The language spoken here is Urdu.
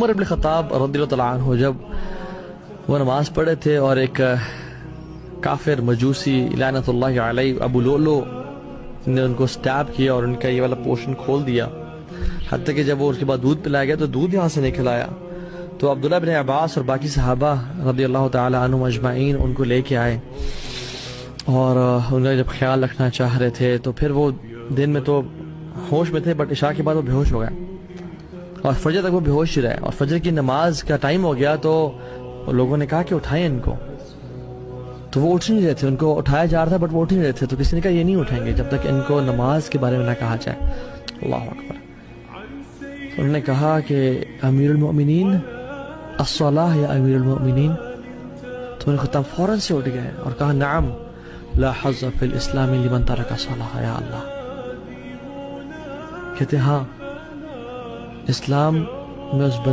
عمر ابن خطاب رضی اللہ تعالیٰ عنہ جب وہ نماز پڑھے تھے اور ایک کافر مجوسی لعنت اللہ علیہ ابو لؤلؤ نے ان کو سٹیپ کیا اور ان کا یہ والا پورشن کھول دیا، حتیٰ کہ جب وہ اس کے بعد دودھ پلایا گیا تو دودھ یہاں سے نکل آیا، تو عبداللہ بن عباس اور باقی صحابہ رضی اللہ تعالی عنہم اجمعین ان کو لے کے آئے اور ان کا جب خیال رکھنا چاہ رہے تھے تو پھر وہ دن میں تو ہوش میں تھے، بٹ عشاء کے بعد وہ بے ہوش ہو گئے اور فجر تک وہ بے ہوش ہی رہے، اور فجر کی نماز کا ٹائم ہو گیا تو لوگوں نے کہا کہ اٹھائیں ان کو، تو وہ اٹھ نہیں رہے تھے، ان کو اٹھایا جا رہا تھا بٹ وہ اٹھ نہیں رہے تھے، تو کسی نے کہا یہ نہیں اٹھیں گے جب تک ان کو نماز کے بارے میں نہ کہا جائے۔ اللہ اکبر۔ انہوں نے کہا کہ امیر المؤمنین الصلاۃ یا امیر المؤمنین، تو ان خطاب فوراً سے اٹھ گئے اور کہا نعم لا حظ فی الاسلام لمن ترک الصلاۃ یا اللہ، کہتے ہاں اسلام میں اس